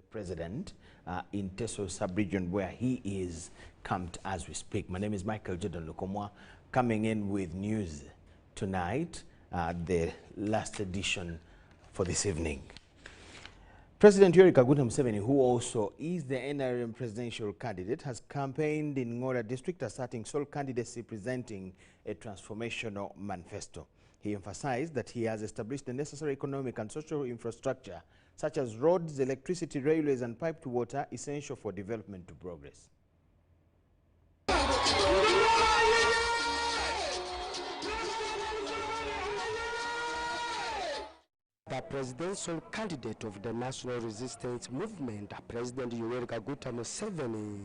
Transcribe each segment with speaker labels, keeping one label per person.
Speaker 1: president in Teso sub-region, where he is camped as we speak. My name is Michael Jordan Lukomwa, coming in with news tonight, the last edition for this evening. President Yoweri Kaguta Museveni, who also is the NRM presidential candidate, has campaigned in Ngora district, asserting sole candidacy presenting a transformational manifesto. He emphasized that he has established the necessary economic and social infrastructure, such as roads, electricity, railways, and piped water, essential for development to progress.
Speaker 2: The presidential candidate of the National Resistance Movement, President Yoweri Kaguta Museveni,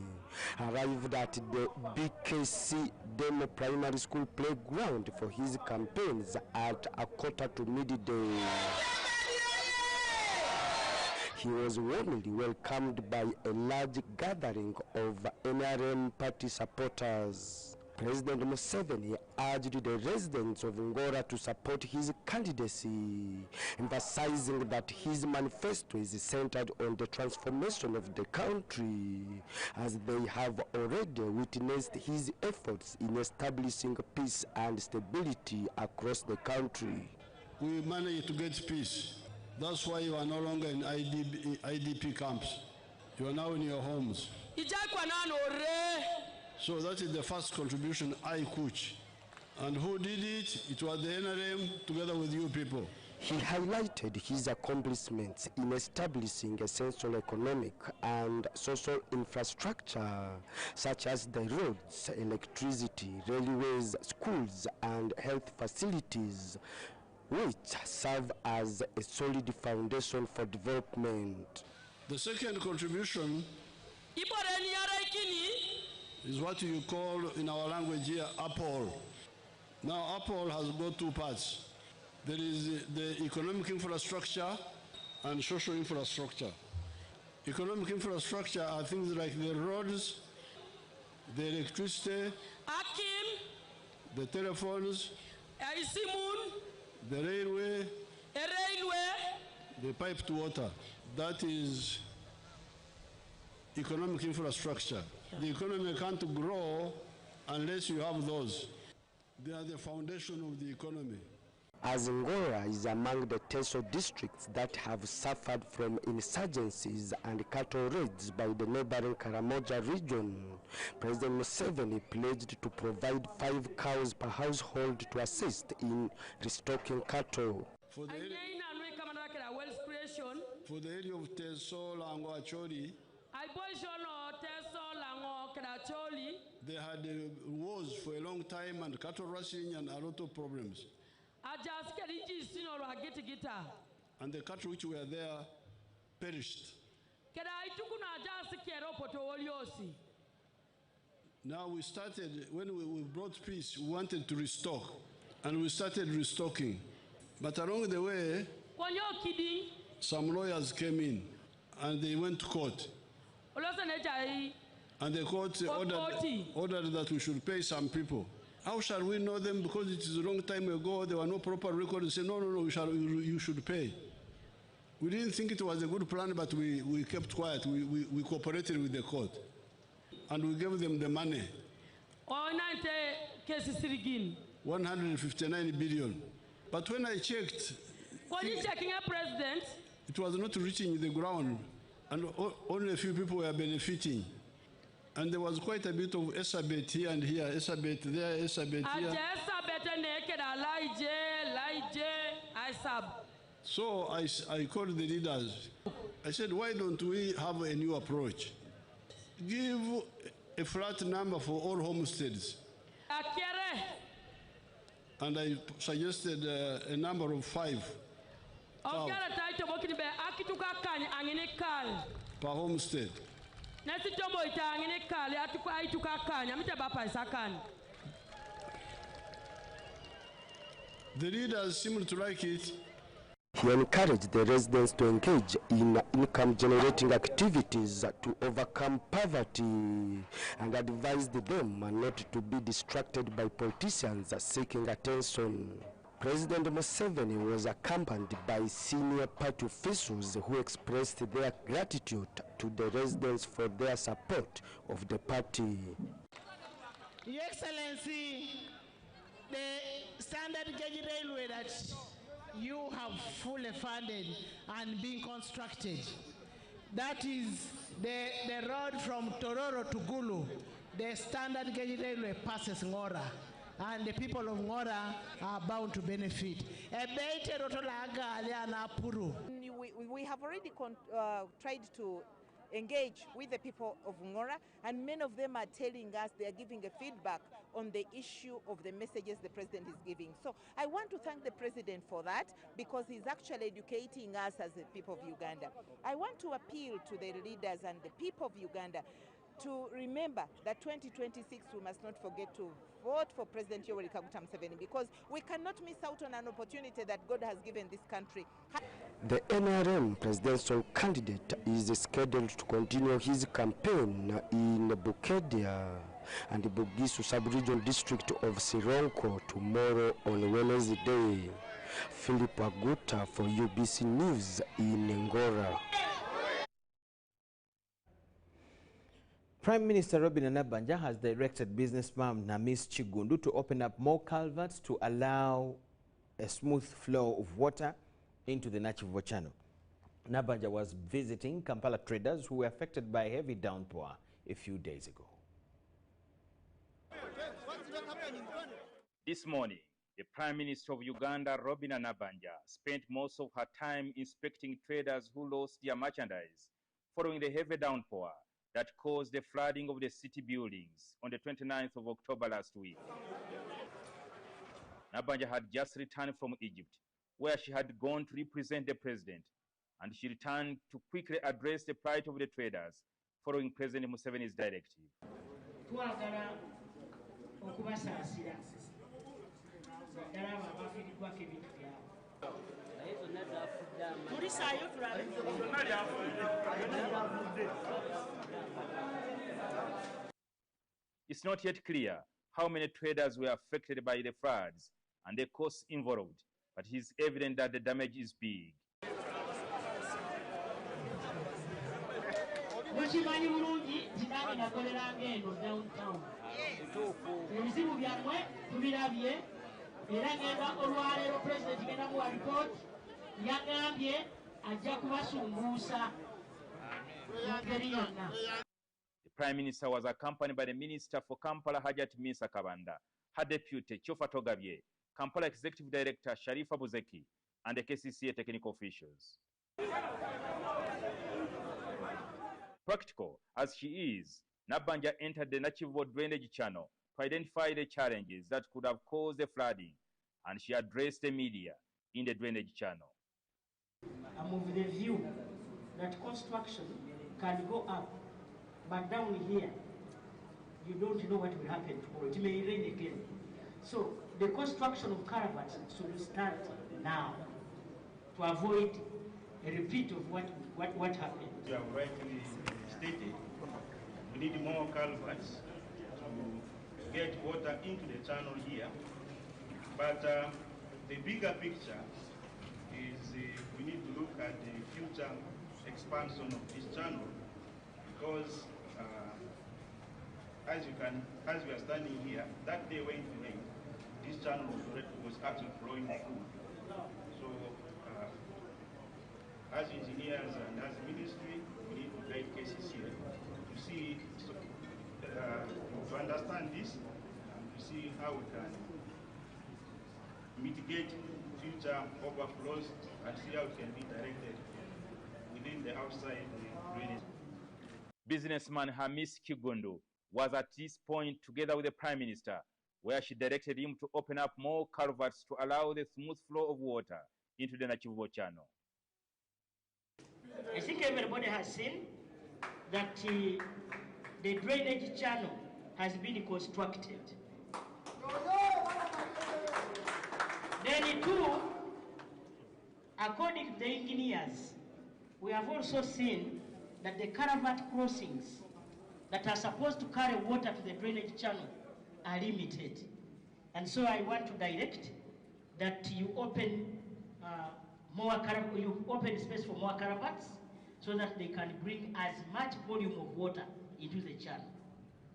Speaker 2: arrived at the BKC Demo Primary School playground for his campaigns at a quarter to midday. He was warmly welcomed by a large gathering of NRM party supporters. President Museveni urged the residents of Ngora to support his candidacy, emphasizing that his manifesto is centered on the transformation of the country, as they have already witnessed his efforts in establishing peace and stability across the country.
Speaker 3: We managed to get peace. That's why you are no longer in IDP camps. You are now in your homes. So that is the first contribution I coach. And who did it? It was the NRM together with you people.
Speaker 2: He highlighted his accomplishments in establishing essential economic and social infrastructure, such as the roads, electricity, railways, schools, and health facilities, which serve as a solid foundation for development.
Speaker 3: The second contribution is what you call in our language here APOL. Now APOL has got two parts. There is the economic infrastructure and social infrastructure. Economic infrastructure are things like the roads, the electricity, the telephones, the railway, the piped water. That is economic infrastructure. The economy can't grow unless you have those. They are the foundation of the economy.
Speaker 2: As Ngora is among the Teso districts that have suffered from insurgencies and cattle raids by the neighboring Karamoja region, President Museveni pledged to provide 5 cows per household to assist in restocking cattle.
Speaker 3: For the area of Teso, Lango, Acholi, they had wars for a long time and cattle rushing and a lot of problems. And the cattle which were there perished. Now we started, when we brought peace, we wanted to restock. And we started restocking. But along the way, some lawyers came in and they went to court. And the court ordered that we should pay some people. How shall we know them? Because it is a long time ago, there were no proper records. They said, no, you should pay. We didn't think it was a good plan, but we kept quiet. We cooperated with the court. And we gave them the money. 159 billion. But when I checked, it was not reaching the ground. And only a few people were benefiting. And there was quite a bit of Esabet here and here, Esabet there, Esabet here. So I called the leaders. I said, why don't we have a new approach? Give a flat number for all homesteads. And I suggested a number of 5 per homestead. The leaders seemed to like it.
Speaker 2: He encouraged the residents to engage in income-generating activities to overcome poverty and advised them not to be distracted by politicians seeking attention. President Museveni was accompanied by senior party officials who expressed their gratitude to the residents for their support of the party.
Speaker 4: Your Excellency, the standard gauge railway that you have fully funded and being constructed, that is the road from Tororo to Gulu. The standard gauge railway passes Ngora, and the people of Ngora are bound to benefit.
Speaker 5: We have already tried to engage with the people of Ngora, and many of them are telling us they are giving a feedback on the issue of the messages the president is giving. So I want to thank the president for that, because he's actually educating us as the people of Uganda. I want to appeal to the leaders and the people of Uganda to remember that 2026 we must not forget to vote for President Yoweri Kaguta Museveni, because we cannot miss out on an opportunity that God has given this country.
Speaker 2: The NRM presidential candidate is scheduled to continue his campaign in Bukedia and the Bugisu sub-region district of Sironko tomorrow on Wednesday. Philip Aguta for UBC News in Ngora.
Speaker 1: Prime Minister Robinah Nabbanja has directed businessman Namis Chigundu to open up more culverts to allow a smooth flow of water into the Nakivubo Channel. Nabbanja was visiting Kampala traders who were affected by heavy downpour a few days ago.
Speaker 6: This morning, the Prime Minister of Uganda, Robinah Nabbanja, spent most of her time inspecting traders who lost their merchandise following the heavy downpour that caused the flooding of the city buildings on the 29th of October last week. Nabbanja had just returned from Egypt, where she had gone to represent the president, and she returned to quickly address the plight of the traders following President Museveni's directive. It's not yet clear how many traders were affected by the floods and the costs involved, but it is evident that the damage is big. The Prime Minister was accompanied by the Minister for Kampala, Hajat Misa Kabanda, her deputy, Chofa Togabye, Kampala Executive Director, Sharifa Buzeki, and the KCCA technical officials. Practical as she is, Nabbanja entered the Nakivubo drainage channel to identify the challenges that could have caused the flooding, and she addressed the media in the drainage channel.
Speaker 7: I'm of the view that construction can go up, but down here, you don't know what will happen tomorrow. It may rain again. So the construction of culverts should start now to avoid a repeat of what happened.
Speaker 8: You have rightly stated, we need more culverts to get water into the channel here. But the bigger picture is we need to look at the future expansion of this channel, because as we are standing here, that day when it rained, this channel was actually flowing full. So as engineers and as ministry, we need to guide cases here to see, to understand this and to see how we can mitigate future overflows and see how it can be directed within the outside drainage.
Speaker 6: Businessman Hamis Chigundu was at this point together with the Prime Minister, where she directed him to open up more culverts to allow the smooth flow of water into the Nakivubo Channel.
Speaker 7: I think everybody has seen that the drainage channel has been constructed. Then two, according to the engineers, we have also seen that the culvert crossings that are supposed to carry water to the drainage channel are limited. And so I want to direct that you open you open space for more caravans so that they can bring as much volume of water into the channel.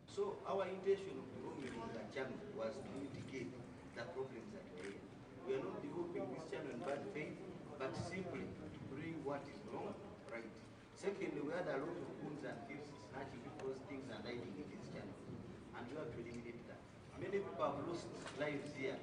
Speaker 9: So our intention of developing the channel was to mitigate the problems that were here. We are not developing this channel in bad faith, but simply to bring what is wrong right. Secondly, we had a lot of goons and thieves snatching people's things and hiding in this channel, and we have to eliminate that. Many people have lost lives here